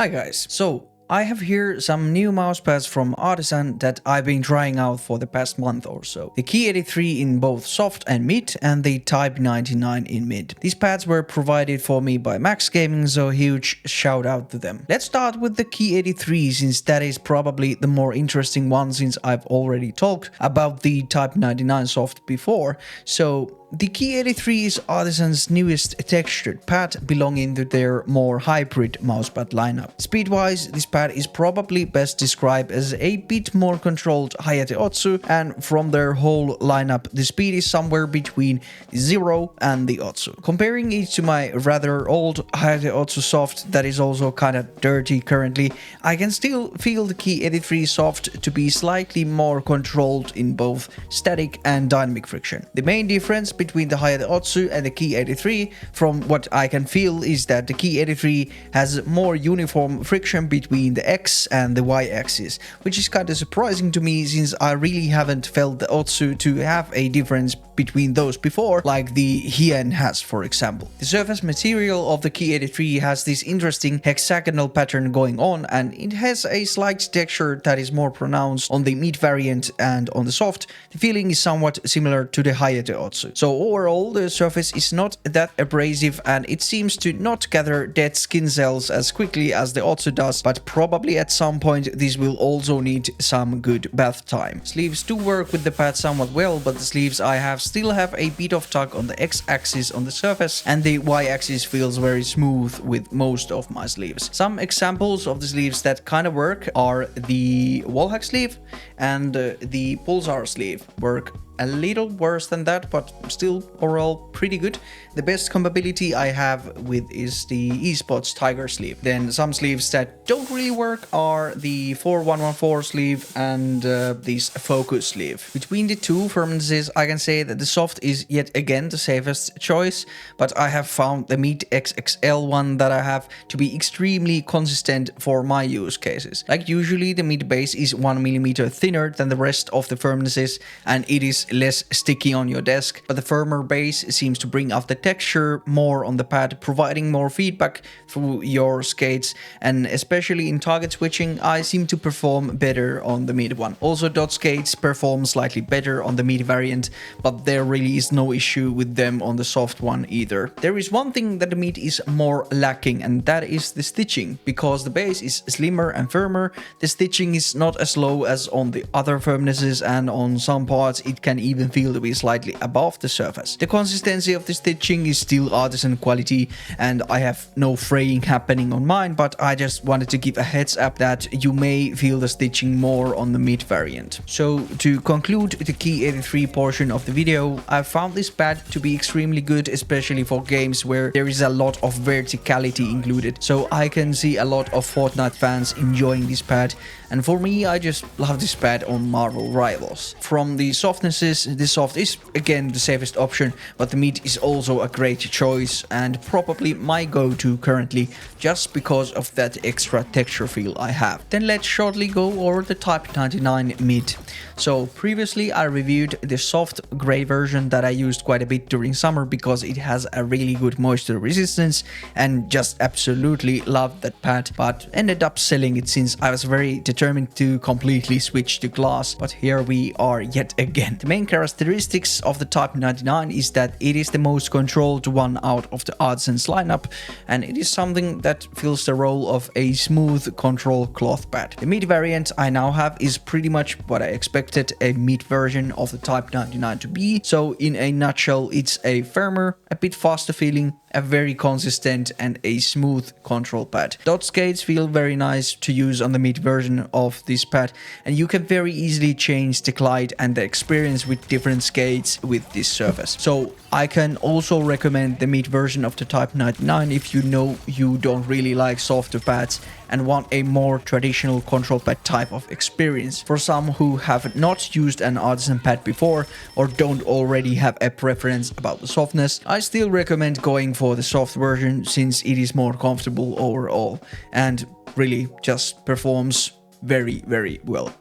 Hi guys, so I have here some new mousepads from Artisan that I've been trying out for the past month or so. The Key-83 in both soft and mid and the Type-99 in mid. These pads were provided for me by Max Gaming, so huge shout out to them. Let's start with the Key-83 since that is probably the more interesting one since I've already talked about the Type-99 soft before. So the Key-83 is Artisan's newest textured pad belonging to their more hybrid mousepad lineup. Speed-wise, this pad is probably best described as a bit more controlled Hayate Otsu, and from their whole lineup, the speed is somewhere between the Zero and the Otsu. Comparing it to my rather old Hayate Otsu soft that is also kinda dirty currently, I can still feel the Key-83 soft to be slightly more controlled in both static and dynamic friction. The main difference between the Hayate Otsu and the Key-83, from what I can feel, is that the Key-83 has more uniform friction between the X and the Y axis, which is kinda surprising to me since I really haven't felt the Otsu to have a difference between those before, like the Hien has, for example. The surface material of the Key-83 has this interesting hexagonal pattern going on, and it has a slight texture that is more pronounced on the mid variant, and on the soft, the feeling is somewhat similar to the Hayate Otsu. So overall, the surface is not that abrasive and it seems to not gather dead skin cells as quickly as the Otsu does, but probably at some point this will also need some good bath time. Sleeves do work with the pad somewhat well, but the sleeves I have still have a bit of tug on the X-axis on the surface, and the Y-axis feels very smooth with most of my sleeves. Some examples of the sleeves that kind of work are the wallhack sleeve and the pulsar sleeve. Work a little worse than that, but still overall pretty good. The best compability I have with is the eSports Tiger sleeve. Then some sleeves that don't really work are the 4114 sleeve and this Focus sleeve. Between the two firmnesses, I can say that the soft is yet again the safest choice, but I have found the mid XXL one that I have to be extremely consistent for my use cases. Like usually the mid base is 1mm thinner than the rest of the firmnesses and it is less sticky on your desk, but the firmer base seems to bring out the texture more on the pad, providing more feedback through your skates, and especially in target switching I seem to perform better on the mid one. Also dot skates perform slightly better on the mid variant, but there really is no issue with them on the soft one either. There is one thing that the mid is more lacking, and that is the stitching. Because the base is slimmer and firmer, the stitching is not as low as on the other firmnesses, and on some parts it can even feel to be slightly above the surface. The consistency of the stitching is still Artisan quality, and I have no fraying happening on mine, but I just wanted to give a heads up that you may feel the stitching more on the mid variant. So to conclude the Key-83 portion of the video, I found this pad to be extremely good, especially for games where there is a lot of verticality included. So I can see a lot of Fortnite fans enjoying this pad, and for me I just love this pad on Marvel Rivals. From the softnesses, the soft is again the safest option, but the mid is also a great choice and probably my go-to currently just because of that extra texture feel I have. Then let's shortly go over the Type-99 mid. So previously I reviewed the soft gray version that I used quite a bit during summer because it has a really good moisture resistance and just absolutely loved that pad, but ended up selling it since I was very determined to completely switch to glass, but here we are yet again. The main characteristics of the Type-99 is that it is the most controlled one out of the Artisan's lineup, and it is something that fills the role of a smooth control cloth pad. The mid variant I now have is pretty much what I expected a mid version of the Type-99 to be, so in a nutshell it's a firmer, a bit faster feeling, a very consistent and a smooth control pad. Dot skates feel very nice to use on the mid version of this pad, and you can very easily change the glide and the experience with different skates with this surface. So I can also recommend the mid version of the Type-99 if you know you don't really like softer pads and want a more traditional control pad type of experience. For some who have not used an Artisan pad before or don't already have a preference about the softness, I still recommend going for the soft version since it is more comfortable overall and really just performs very well.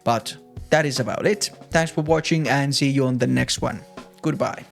But that is about it. Thanks for watching and see you on the next one. Goodbye.